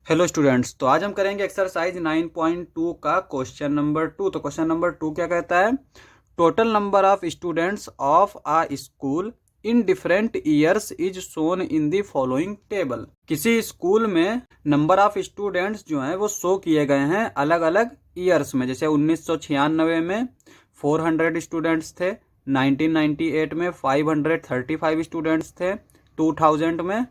Hello students, तो आज हम करेंगे एक्सरसाइज 9.2 का क्वेश्चन नंबर 2। तो क्वेश्चन नंबर 2 क्या कहता है? Total number of students of a school in different years is shown in the following table. किसी स्कूल में नंबर ऑफ स्टूडेंट्स जो हैं वो शो किए गए हैं अलग अलग ईयर्स में। जैसे 1996 में 400 स्टूडेंट्स थे, 1998 में 535 स्टूडेंट्स थे, 2000 में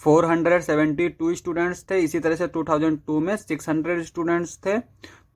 472 स्टूडेंट्स थे, इसी तरह से 2002 में 600 स्टूडेंट्स थे,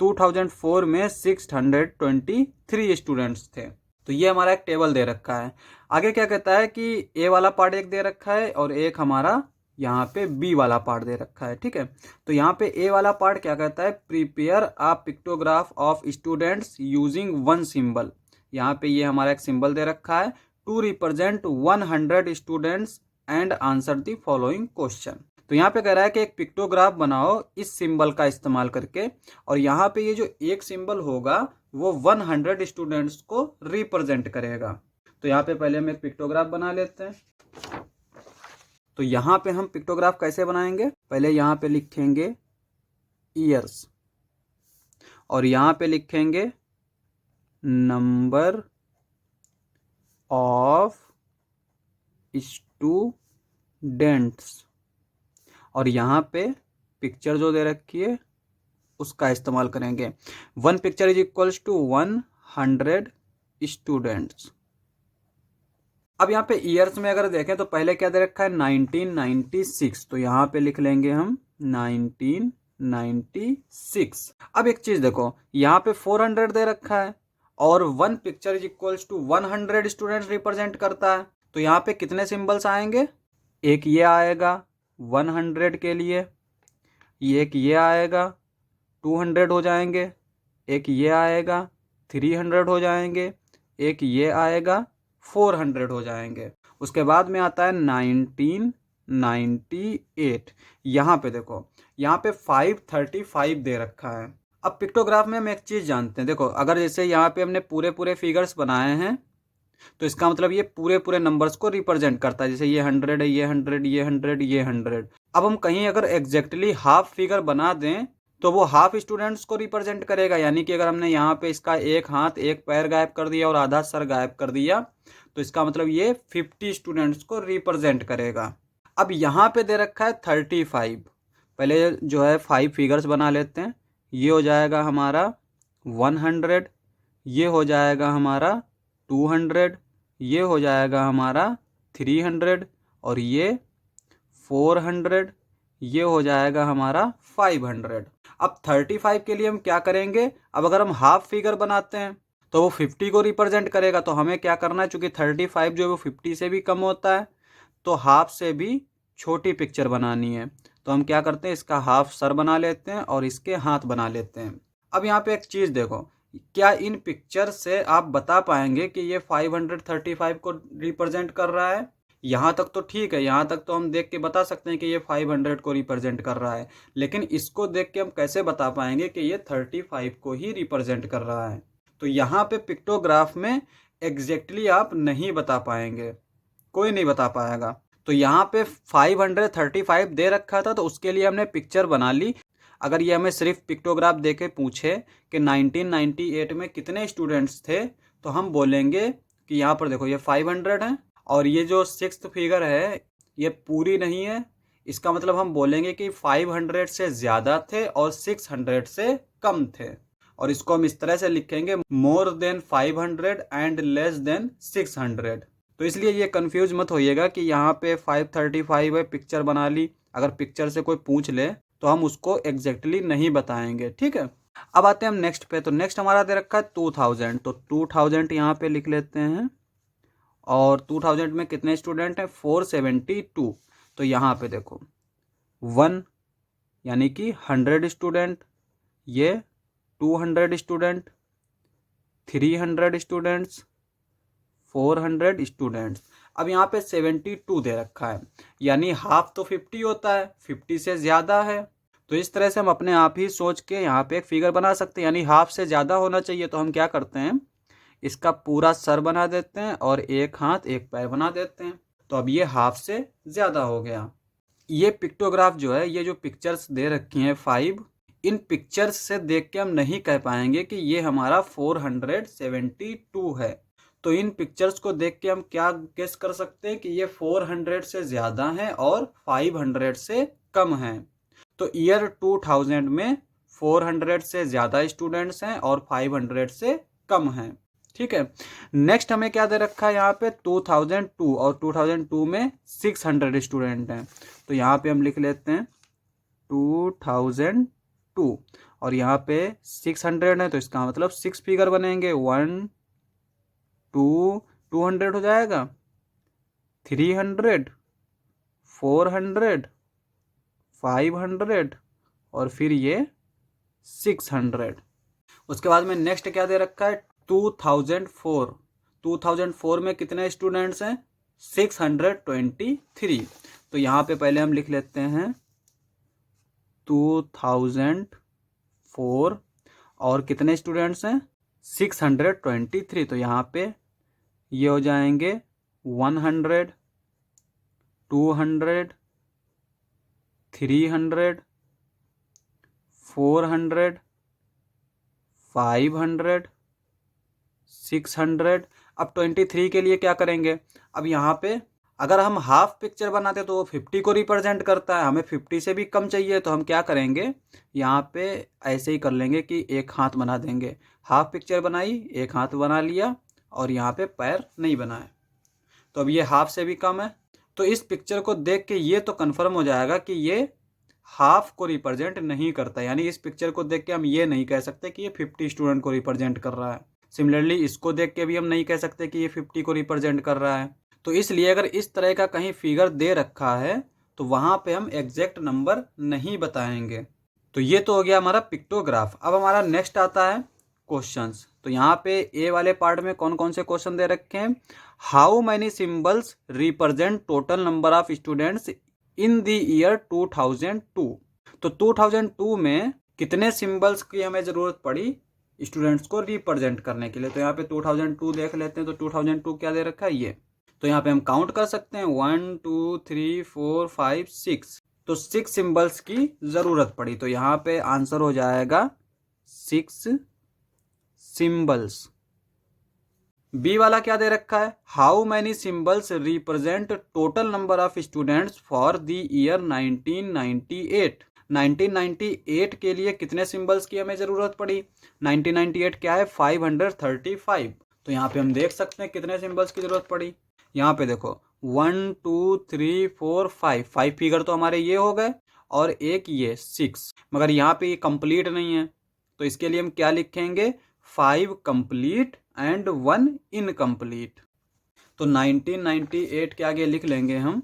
2004 में 623 स्टूडेंट्स थे। तो ये हमारा एक टेबल दे रखा है। आगे क्या कहता है कि ए वाला पार्ट एक दे रखा है और एक हमारा यहाँ पे बी वाला पार्ट दे रखा है। ठीक है, तो यहाँ पे ए वाला पार्ट क्या कहता है? Prepare a pictograph of students using one symbol. यहाँ पे ये हमारा एक सिंबल दे रखा है to represent 100 students and answer the following question. तो यहाँ पे कह रहा है कि एक पिक्टोग्राफ बनाओ इस सिंबल का इस्तेमाल करके, और यहाँ पे ये जो एक सिंबल होगा वो 100 स्टूडेंट्स को रिप्रेजेंट करेगा। तो यहाँ पे पहले हम एक पिक्टोग्राफ बना लेते हैं। तो यहाँ पे हम पिक्टोग्राफ कैसे बनाएंगे? पहले यहाँ पे लिखेंगे ईयर्स और यहाँ पे लिखेंगे नंबर ऑफ स्टूडेंट्स, और यहाँ पे पिक्चर जो दे रखी है उसका इस्तेमाल करेंगे। 1 picture is equals to 100 students. अब यहाँ पे ईयर्स में अगर देखें तो पहले क्या दे रखा है? 1996। तो यहाँ पे लिख लेंगे हम 1996। अब एक चीज देखो, यहाँ पे 400 दे रखा है और 1 picture is equals to 100 students represent करता है। तो यहाँ पे कितने सिंबल्स आएंगे? एक ये आएगा 100 के लिए, एक ये आएगा 200 हो जाएंगे, एक ये आएगा 300 हो जाएंगे, एक ये आएगा 400 हो जाएंगे। उसके बाद में आता है 1998। यहाँ पे देखो, यहाँ पे 535 दे रखा है। अब पिक्टोग्राफ में हम एक चीज जानते हैं, देखो अगर जैसे यहाँ पे हमने पूरे पूरे फिगर्स बनाए हैं तो इसका मतलब ये पूरे पूरे नंबर्स को रिप्रेजेंट करता है। जैसे ये 100 है, ये 100, ये 100, ये 100। अब हम कहीं अगर एग्जैक्टली हाफ फिगर बना दें तो वो हाफ स्टूडेंट्स को रिप्रेजेंट करेगा। यानी कि अगर हमने यहाँ पे इसका एक हाथ एक पैर गायब कर दिया और आधा सर गायब कर दिया तो इसका मतलब ये 50 स्टूडेंट्स को रिप्रेजेंट करेगा। अब यहाँ पे दे रखा है 35। पहले जो है 5 फिगर्स बना लेते हैं। ये हो जाएगा हमारा 100, ये हो जाएगा हमारा 200, ये हो जाएगा हमारा 300 और ये 400, ये हो जाएगा हमारा 500। अब 35 के लिए हम क्या करेंगे? अब अगर हम हाफ फिगर बनाते हैं तो वो 50 को रिप्रेजेंट करेगा। तो हमें क्या करना है, चूंकि 35 जो है वो 50 से भी कम होता है तो हाफ से भी छोटी पिक्चर बनानी है। तो हम क्या करते हैं, इसका हाफ सर बना लेते हैं और इसके हाथ बना लेते हैं। अब यहाँ पे एक चीज देखो, क्या इन पिक्चर से आप बता पाएंगे कि ये 535 को रिप्रेजेंट कर रहा है? यहाँ तक तो ठीक है, यहाँ तक तो हम देख के बता सकते हैं कि ये 500 को रिप्रेजेंट कर रहा है, लेकिन इसको देख के हम कैसे बता पाएंगे कि ये 35 को ही रिप्रेजेंट कर रहा है? तो यहाँ पे पिक्टोग्राफ में एग्जैक्टली आप नहीं बता पाएंगे, कोई नहीं बता पाएगा। तो यहाँ पे 535 दे रखा था तो उसके लिए हमने पिक्चर बना ली। अगर ये हमें सिर्फ पिक्टोग्राफ देके पूछे कि 1998 में कितने स्टूडेंट्स थे तो हम बोलेंगे कि यहाँ पर देखो ये 500 है और ये जो 6th फिगर है ये पूरी नहीं है। इसका मतलब हम बोलेंगे कि 500 से ज़्यादा थे और 600 से कम थे। और इसको हम इस तरह से लिखेंगे more than 500 and less than 600। तो इसलिए ये कंफ्यूज मत होइएगा कि यहाँ पे 535 है, पिक्चर बना ली। अगर पिक्चर से कोई पूछ ले तो हम उसको एग्जैक्टली नहीं बताएंगे। ठीक है, अब आते हैं हम नेक्स्ट पे। तो नेक्स्ट हमारा दे रखा है 2000। तो 2000 यहाँ पे लिख लेते हैं और 2000 में कितने स्टूडेंट हैं? 472। तो यहाँ पे देखो 1 यानी कि 100 स्टूडेंट, ये 200 स्टूडेंट, 300 स्टूडेंट्स, 400 स्टूडेंट्स। अब यहाँ पे 72 दे रखा है, यानी हाफ तो 50 होता है, 50 से ज़्यादा है। तो इस तरह से हम अपने आप ही सोच के यहाँ पे एक फिगर बना सकते हैं, यानी हाफ से ज़्यादा होना चाहिए। तो हम क्या करते हैं, इसका पूरा सर बना देते हैं और एक हाथ एक पैर बना देते हैं। तो अब ये हाफ से ज़्यादा हो गया। ये पिक्टोग्राफ जो है, ये जो पिक्चर्स दे रखी हैं 5, इन पिक्चर्स से देख के हम नहीं कह पाएंगे कि ये हमारा 472 है। तो इन पिक्चर्स को देख के हम क्या गेस कर सकते हैं कि ये 400 से ज़्यादा हैं और 500 से कम हैं। तो ईयर 2000 में 400 से ज़्यादा स्टूडेंट्स हैं और 500 से कम हैं। ठीक है, नेक्स्ट हमें क्या दे रखा है यहाँ पे 2002, और 2002 में 600 स्टूडेंट हैं। तो यहाँ पे हम लिख लेते हैं 2002 और यहाँ पे 600 है, तो इसका मतलब 6 फिगर बनेंगे। 1 2 200 हो जाएगा, 300 400 500 और फिर ये 600। उसके बाद में नेक्स्ट क्या दे रखा है 2004। 2004 में कितने स्टूडेंट्स हैं 623। तो यहाँ पे पहले हम लिख लेते हैं 2004 और कितने स्टूडेंट्स हैं 623। तो यहाँ पे ये हो जाएंगे 100 200 300 400 500 600। अब 23 के लिए क्या करेंगे, अब यहाँ पे अगर हम हाफ पिक्चर बनाते तो वो 50 को रिप्रेजेंट करता है, हमें 50 से भी कम चाहिए। तो हम क्या करेंगे, यहाँ पे ऐसे ही कर लेंगे कि एक हाथ बना देंगे। हाफ पिक्चर बनाई, एक हाथ बना लिया और यहाँ पे पैर नहीं बनाए। तो अब ये हाफ से भी कम है। तो इस पिक्चर को देख के ये तो कन्फर्म हो जाएगा कि ये हाफ को रिप्रेजेंट नहीं करता, यानी इस पिक्चर को देख के हम ये नहीं कह सकते कि ये 50 स्टूडेंट को रिप्रेजेंट कर रहा है। सिमिलरली इसको देख के भी हम नहीं कह सकते कि ये 50 को रिप्रेजेंट कर रहा है। तो इसलिए अगर इस तरह का कहीं फिगर दे रखा है तो वहाँ पे हम एग्जैक्ट नंबर नहीं बताएंगे। तो ये तो हो गया हमारा पिक्टोग्राफ। अब हमारा नेक्स्ट आता है क्वेश्चंस। तो यहाँ पे ए वाले पार्ट में कौन कौन से क्वेश्चन दे रखे हैं, how many symbols represent total number of students in the year 2002। तो 2002 में कितने सिंबल्स की हमें ज़रूरत पड़ी स्टूडेंट्स को रिप्रेजेंट करने के लिए। तो यहाँ पे 2002 देख लेते हैं। तो 2002 क्या दे रखा है ये, तो यहाँ पे हम काउंट कर सकते हैं 1 2 3 4 5 6। तो 6 सिंबल्स की ज़रूरत पड़ी। तो यहाँ पे आंसर हो जाएगा 6 सिंबल्स। बी वाला क्या दे रखा है, how many symbols represent total number of students for the year 1998। 1998 के लिए कितने सिंबल्स की हमें ज़रूरत पड़ी, 1998 क्या है 535। तो यहाँ पे हम देख सकते हैं कितने सिंबल्स की ज़रूरत पड़ी। यहाँ पे देखो 1 2 3 4 5 फिगर तो हमारे ये हो गए और एक ये 6, मगर यहाँ पे ये कंप्लीट नहीं है। तो इसके लिए हम क्या लिखेंगे, 5 कंप्लीट एंड 1 इनकम्प्लीट। तो 1998 के आगे लिख लेंगे हम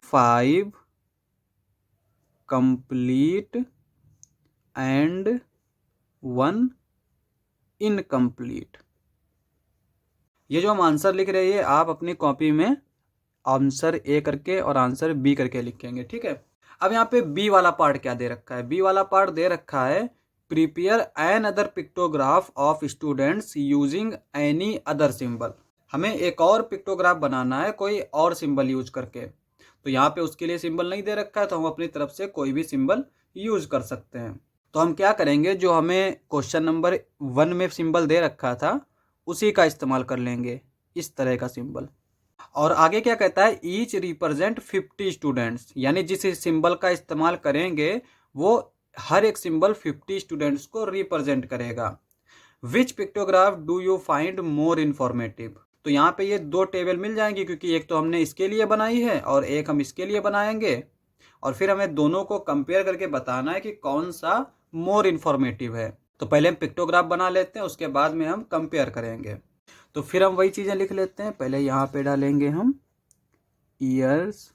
5 कंप्लीट एंड 1 इनकम्प्लीट। ये जो हम आंसर लिख रहे हैं आप अपनी कॉपी में आंसर ए करके और आंसर बी करके लिखेंगे। ठीक है, अब यहाँ पे बी वाला पार्ट क्या दे रखा है, बी वाला पार्ट दे रखा है prepare an other pictograph of students using any other symbol. हमें एक और पिक्टोग्राफ बनाना है कोई और सिंबल यूज करके। तो यहाँ पे उसके लिए सिंबल नहीं दे रखा है, तो हम अपनी तरफ से कोई भी सिंबल यूज कर सकते हैं। तो हम क्या करेंगे, जो हमें क्वेश्चन नंबर 1 में सिंबल दे रखा था उसी का इस्तेमाल कर लेंगे, इस तरह का सिंबल। और आगे क्या कहता है, ईच रिप्रेजेंट 50 स्टूडेंट्स, यानी जिस सिंबल का इस्तेमाल करेंगे वो हर एक सिंबल 50 स्टूडेंट्स को रिप्रेजेंट करेगा। Which pictograph do you find more informative. तो यहाँ पे ये 2 टेबल मिल जाएंगी, क्योंकि एक तो हमने इसके लिए बनाई है और एक हम इसके लिए बनाएंगे, और फिर हमें दोनों को कंपेयर करके बताना है कि कौन सा मोर इन्फॉर्मेटिव है। तो पहले हम पिक्टोग्राफ बना लेते हैं, उसके बाद में हम कंपेयर करेंगे। तो फिर हम वही चीज़ें लिख लेते हैं। पहले यहाँ पे डालेंगे हम ईयर्स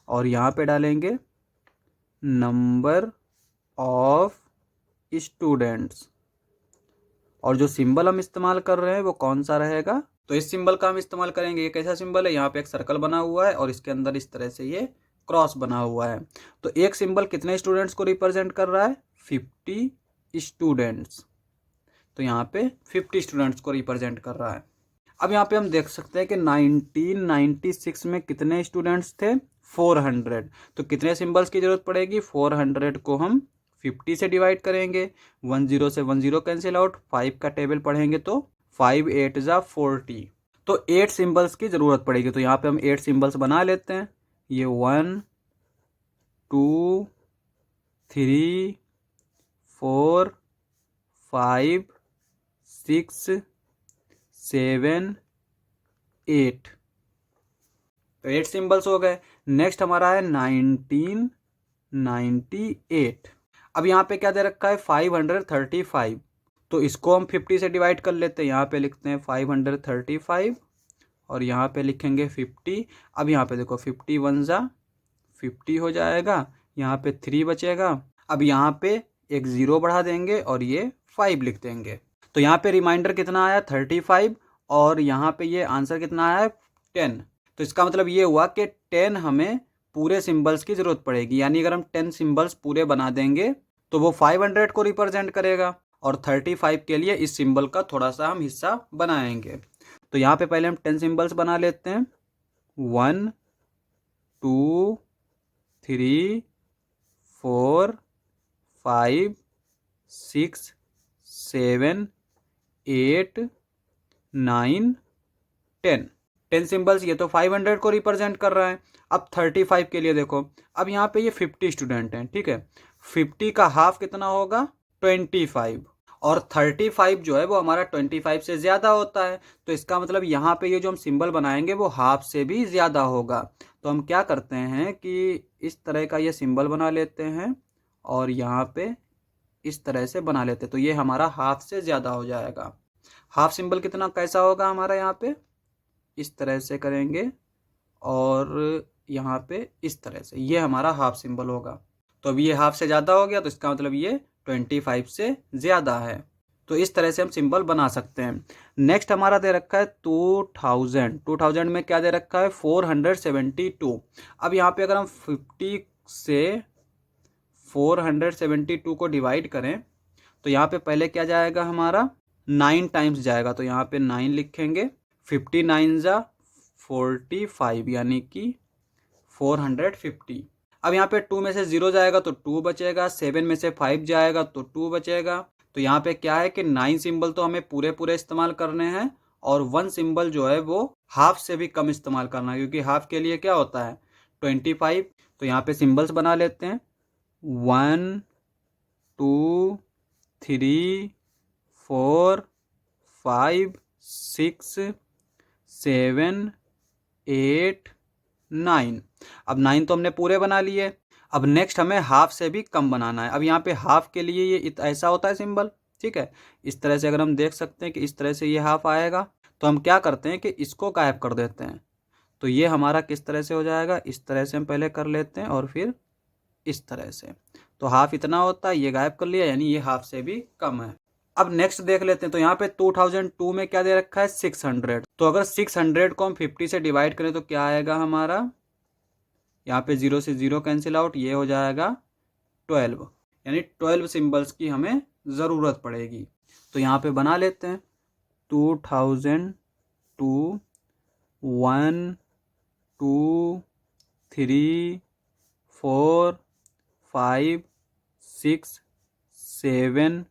और यहाँ पे डालेंगे नंबर ऑफ स्टूडेंट्स, और जो सिंबल हम इस्तेमाल कर रहे हैं वो कौन सा रहेगा, तो इस सिंबल का हम इस्तेमाल करेंगे। ये कैसा सिंबल है, यहाँ पे एक सर्कल बना हुआ है और इसके अंदर इस तरह से ये क्रॉस बना हुआ है। तो एक सिंबल कितने स्टूडेंट्स को रिप्रेजेंट कर रहा है, 50 स्टूडेंट्स। तो यहाँ पे 50 स्टूडेंट्स को रिप्रेजेंट कर रहा है। अब यहाँ पे हम देख सकते हैं कि 1996 में कितने स्टूडेंट्स थे, 400। तो कितने सिंबल्स की ज़रूरत पड़ेगी? 400 को हम 50 से डिवाइड करेंगे, 10 से 10 कैंसिल आउट, 5 का टेबल पढ़ेंगे तो 5 8 जा 40। तो 8 सिंबल्स की ज़रूरत पड़ेगी। तो यहाँ पे हम 8 सिंबल्स बना लेते हैं। ये 1 2 3 4 5 6 7 8। तो 8 सिंबल्स हो गए। नेक्स्ट हमारा है 1998। अब यहाँ पे क्या दे रखा है? 535। तो इसको हम 50 से डिवाइड कर लेते हैं। यहाँ पे लिखते हैं 535 और यहाँ पे लिखेंगे 50। अब यहाँ पे देखो 51 जा 50 हो जाएगा, यहाँ पे 3 बचेगा। अब यहाँ पे एक 0 बढ़ा देंगे और ये 5 लिख देंगे। तो यहाँ पे रिमाइंडर कितना आया? 35 और यहाँ पे ये आंसर कितना आया? 10। तो इसका मतलब ये हुआ कि 10 हमें पूरे सिंबल्स की ज़रूरत पड़ेगी। यानी अगर हम 10 सिंबल्स पूरे बना देंगे तो वो 500 को रिप्रेजेंट करेगा और 35 के लिए इस सिंबल का थोड़ा सा हम हिस्सा बनाएंगे। तो यहाँ पे पहले हम 10 सिंबल्स बना लेते हैं। 1 2 3 4 5 6 7 8 9 10। 10 सिंबल्स, ये तो 500 को रिप्रेजेंट कर रहा है। अब 35 के लिए देखो, अब यहाँ पे ये 50 स्टूडेंट हैं, ठीक है। 50 का हाफ कितना होगा? 25। और 35 जो है वो हमारा 25 से ज़्यादा होता है। तो इसका मतलब यहाँ पे ये जो हम सिंबल बनाएंगे वो हाफ से भी ज़्यादा होगा। तो हम क्या करते हैं कि इस तरह का ये सिंबल बना लेते हैं और यहाँ पे इस तरह से बना लेते हैं। तो ये हमारा हाफ से ज़्यादा हो जाएगा। हाफ सिंबल कितना कैसा होगा हमारा? यहाँ पे इस तरह से करेंगे और यहाँ पे इस तरह से, ये हमारा हाफ सिंबल होगा। तो अब ये हाफ से ज़्यादा हो गया, तो इसका मतलब ये 25 से ज़्यादा है। तो इस तरह से हम सिंबल बना सकते हैं। नेक्स्ट हमारा दे रखा है 2000। 2000 में क्या दे रखा है? 472। अब यहाँ पे अगर हम 50 से 472 को डिवाइड करें तो यहाँ पे पहले क्या जाएगा हमारा? 9 टाइम्स जाएगा। तो यहाँ पे 9 लिखेंगे। 59 जा 45 यानी कि 450। अब यहाँ पे 2 में से 0 जाएगा तो 2 बचेगा, 7 में से 5 जाएगा तो 2 बचेगा। तो यहाँ पे क्या है कि 9 सिंबल तो हमें पूरे पूरे इस्तेमाल करने हैं और 1 सिंबल जो है वो हाफ से भी कम इस्तेमाल करना है, क्योंकि हाफ के लिए क्या होता है? 25। तो यहाँ पे सिंबल्स बना लेते हैं। 1 2 3 4 5 6 7 8 9। अब 9 तो हमने पूरे बना लिए। अब नेक्स्ट हमें हाफ से भी कम बनाना है। अब यहाँ पे हाफ के लिए ये ऐसा होता है सिंबल, ठीक है। इस तरह से अगर हम देख सकते हैं कि इस तरह से ये हाफ आएगा, तो हम क्या करते हैं कि इसको गायब कर देते हैं। तो ये हमारा किस तरह से हो जाएगा? इस तरह से हम पहले कर लेते हैं और फिर इस तरह से। तो हाफ इतना होता है, ये गायब कर लिया, यानी ये हाफ से भी कम है। अब नेक्स्ट देख लेते हैं। तो यहाँ पे 2002 में क्या दे रखा है? 600। तो अगर 600 को हम 50 से डिवाइड करें तो क्या आएगा हमारा? यहाँ पे 0 से 0 कैंसिल आउट, ये हो जाएगा 12। यानी 12 सिंबल्स की हमें ज़रूरत पड़ेगी। तो यहाँ पे बना लेते हैं। 2002 1 2 3 4 5 6 7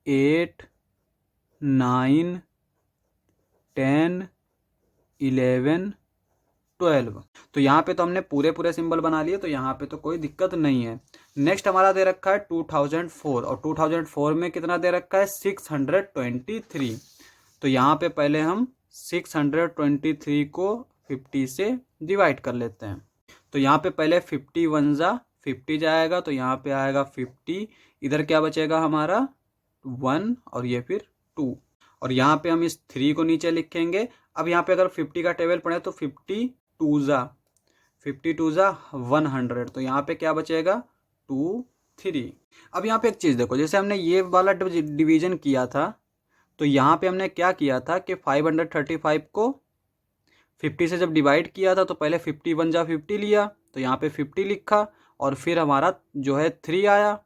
8 9 10 11 12। तो यहाँ पे तो हमने पूरे पूरे सिंबल बना लिए, तो यहाँ पे तो कोई दिक्कत नहीं है। नेक्स्ट हमारा दे रखा है 2004 और 2004 में कितना दे रखा है? 623। तो यहाँ पे पहले हम 623 को 50 से डिवाइड कर लेते हैं। तो यहाँ पे पहले 51 जा 50 जाएगा, तो यहाँ पे आएगा 50। इधर क्या बचेगा हमारा? 1 और ये फिर 2। और यहाँ पे हम इस 3 को नीचे लिखेंगे। अब यहाँ पे अगर 50 का टेबल पढ़े तो 52 जा 100। तो यहाँ पे क्या बचेगा? 2 3। अब यहाँ पे एक चीज़ देखो, जैसे हमने ये वाला डिवीजन किया था, तो यहाँ पे हमने क्या किया था कि 535 को 50 से जब डिवाइड किया था तो पहले 51 जा 50 लिया, तो यहाँ पे 50 लिखा और फिर हमारा जो है 3 आया।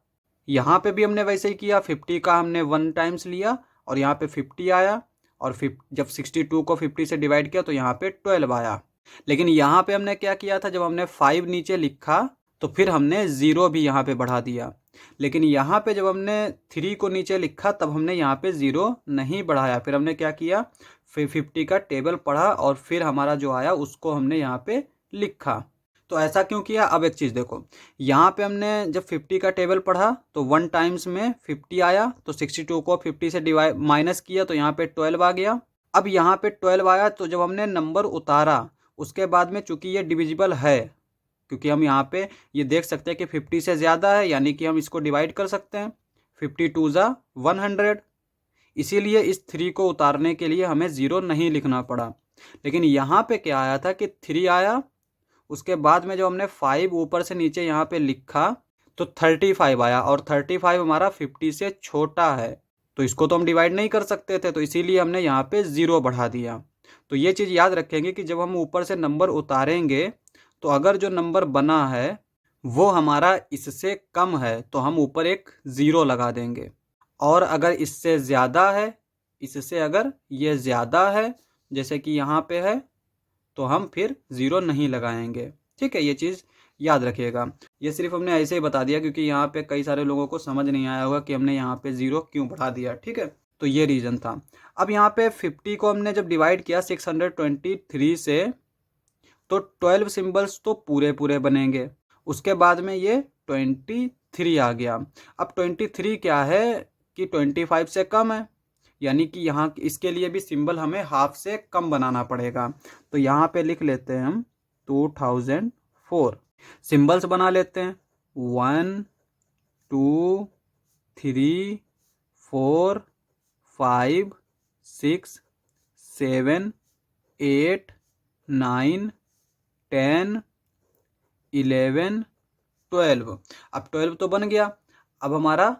यहाँ पे भी हमने वैसे ही किया, 50 का हमने 1 टाइम्स लिया और यहाँ पे 50 आया और फिर जब 62 को 50 से डिवाइड किया तो यहाँ पे 12 आया। लेकिन यहाँ पे हमने क्या किया था, जब हमने 5 नीचे लिखा तो फिर हमने 0 भी यहाँ पे बढ़ा दिया। लेकिन यहाँ पे जब हमने 3 को नीचे लिखा तब हमने यहाँ पे 0 नहीं बढ़ाया। फिर हमने क्या किया, फिर 50 का टेबल पढ़ा और फिर हमारा जो आया उसको हमने यहाँ पे लिखा। तो ऐसा क्यों किया, अब एक चीज़ देखो, यहाँ पे हमने जब 50 का टेबल पढ़ा तो 1 टाइम्स में 50 आया, तो 62 को 50 से डिवाइड माइनस किया तो यहाँ पे 12 आ गया। अब यहाँ पे 12 आया तो जब हमने नंबर उतारा उसके बाद में, चूंकि ये डिविजिबल है, क्योंकि हम यहाँ पे ये देख सकते हैं कि 50 से ज़्यादा है, यानी कि हम इसको डिवाइड कर सकते हैं। 52 ज़ा 100, इसीलिए इस 3 को उतारने के लिए हमें 0 नहीं लिखना पड़ा। लेकिन यहाँ पे क्या आया था कि 3 आया, उसके बाद में जो हमने 5 ऊपर से नीचे यहाँ पे लिखा तो 35 आया, और 35 हमारा 50 से छोटा है, तो इसको तो हम डिवाइड नहीं कर सकते थे, तो इसीलिए हमने यहाँ पे 0 बढ़ा दिया। तो ये चीज़ याद रखेंगे कि जब हम ऊपर से नंबर उतारेंगे तो अगर जो नंबर बना है वो हमारा इससे कम है तो हम ऊपर एक 0 लगा देंगे, और अगर इससे ज़्यादा है, इससे अगर ये ज़्यादा है जैसे कि यहाँ पे है, तो हम फिर 0 नहीं लगाएंगे। ठीक है, ये चीज़ याद रखिएगा। ये सिर्फ हमने ऐसे ही बता दिया क्योंकि यहाँ पे कई सारे लोगों को समझ नहीं आया होगा कि हमने यहाँ पे 0 क्यों बढ़ा दिया। ठीक है, तो ये रीज़न था। अब यहाँ पे 50 को हमने जब डिवाइड किया 623 से, तो 12 सिंबल्स तो पूरे पूरे बनेंगे, उसके बाद में ये 23 आ गया। अब 23 क्या है कि 25 से कम है, यानी कि यहाँ इसके लिए भी सिंबल हमें हाफ से कम बनाना पड़ेगा। तो यहाँ पे लिख लेते हैं हम 2004, सिंबल्स बना लेते हैं 1 2 3 4 5 6 7 8 9 10 11 12। अब 12 तो बन गया, अब हमारा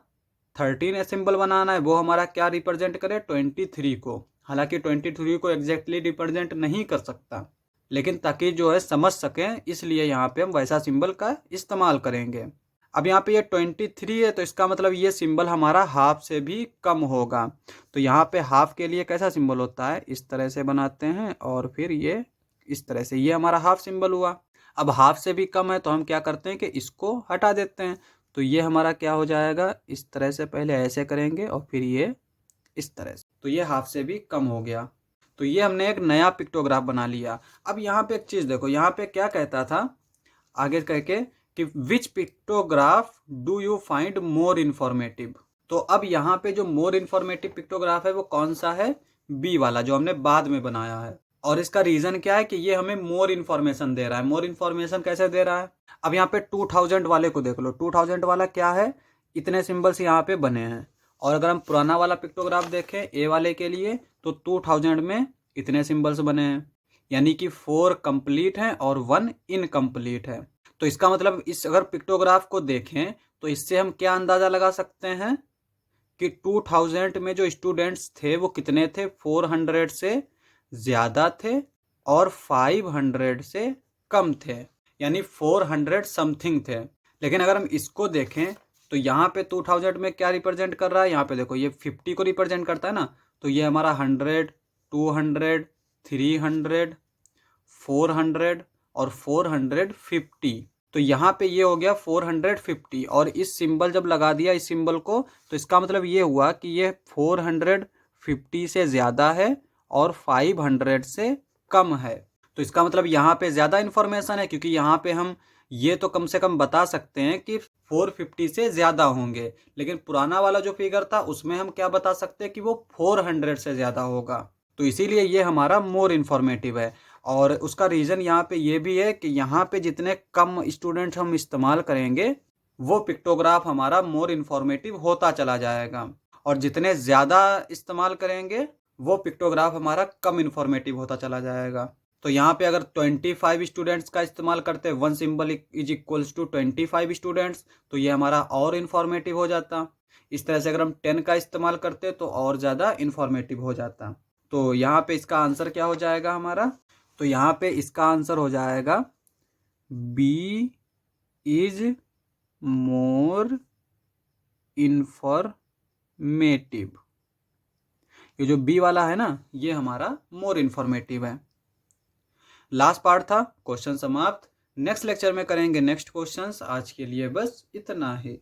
13 सिंबल बनाना है, वो हमारा क्या रिप्रेजेंट करे, 23 को। हालांकि 23 को एग्जैक्टली रिप्रेजेंट नहीं कर सकता, लेकिन ताकि जो है समझ सकें इसलिए यहाँ पे हम वैसा सिंबल का इस्तेमाल करेंगे। अब यहाँ पे ये 23 है तो इसका मतलब ये सिंबल हमारा हाफ से भी कम होगा। तो यहाँ पे हाफ के लिए कैसा सिंबल होता है, इस तरह से बनाते हैं और फिर ये इस तरह से, ये हमारा हाफ सिंबल हुआ। अब हाफ से भी कम है तो हम क्या करते हैं कि इसको हटा देते हैं, तो ये हमारा क्या हो जाएगा, इस तरह से पहले ऐसे करेंगे और फिर ये इस तरह से, तो ये हाफ से भी कम हो गया। तो ये हमने एक नया पिक्टोग्राफ बना लिया। अब यहाँ पे एक चीज़ देखो, यहाँ पे क्या कहता था आगे करके कि which pictograph do you find more informative. तो अब यहाँ पे जो मोर इन्फॉर्मेटिव पिक्टोग्राफ है वो कौन सा है, बी वाला जो हमने बाद में बनाया है। और इसका रीज़न क्या है कि ये हमें मोर इन्फॉर्मेशन दे रहा है। मोर इन्फॉर्मेशन कैसे दे रहा है, अब यहाँ पे 2000 वाले को देख लो, 2000 वाला क्या है, इतने सिंबल्स यहाँ पे बने हैं। और अगर हम पुराना वाला पिक्टोग्राफ देखें ए वाले के लिए तो 2000 में इतने सिंबल्स बने हैं, यानी कि 4 कंप्लीट हैं और 1 इनकम्प्लीट है। तो इसका मतलब इस अगर पिक्टोग्राफ को देखें तो इससे हम क्या अंदाज़ा लगा सकते हैं कि 2000 में जो स्टूडेंट्स थे वो कितने थे, 400 से ज़्यादा थे और 500 से कम थे, यानी 400 समथिंग थे। लेकिन अगर हम इसको देखें तो यहाँ पे 2000 में क्या रिप्रेजेंट कर रहा है, यहाँ पे देखो ये 50 को रिप्रेजेंट करता है ना, तो ये हमारा 100 200 300 400 और 450। तो यहाँ पे ये हो गया 450, और इस सिंबल जब लगा दिया इस सिंबल को तो इसका मतलब ये हुआ कि ये 450 से ज़्यादा है और 500 से कम है। तो इसका मतलब यहाँ पे ज़्यादा इन्फॉर्मेशन है, क्योंकि यहाँ पे हम ये तो कम से कम बता सकते हैं कि 450 से ज़्यादा होंगे। लेकिन पुराना वाला जो फिगर था उसमें हम क्या बता सकते हैं कि वो 400 से ज़्यादा होगा। तो इसीलिए ये हमारा मोर इन्फॉर्मेटिव है। और उसका रीज़न यहाँ पे ये भी है कि यहाँ पे जितने कम स्टूडेंट्स हम इस्तेमाल करेंगे वो पिक्टोग्राफ हमारा मोर इन्फॉर्मेटिव होता चला जाएगा, और जितने ज़्यादा इस्तेमाल करेंगे वो पिक्टोग्राफ हमारा कम इन्फॉर्मेटिव होता चला जाएगा। तो यहाँ पे अगर 25 स्टूडेंट्स का इस्तेमाल करते, 1 symbol is equals to 25 students, तो ये हमारा और इन्फॉर्मेटिव हो जाता। इस तरह से अगर हम 10 का इस्तेमाल करते तो और ज़्यादा इन्फॉर्मेटिव हो जाता। तो यहाँ पे इसका आंसर क्या हो जाएगा हमारा, तो यहाँ पे इसका आंसर हो जाएगा बी इज मोर इन्फॉर्मेटिव। ये जो बी वाला है ना ये हमारा मोर इन्फॉर्मेटिव है। लास्ट पार्ट था, क्वेश्चन समाप्त। नेक्स्ट लेक्चर में करेंगे नेक्स्ट क्वेश्चंस। आज के लिए बस इतना ही।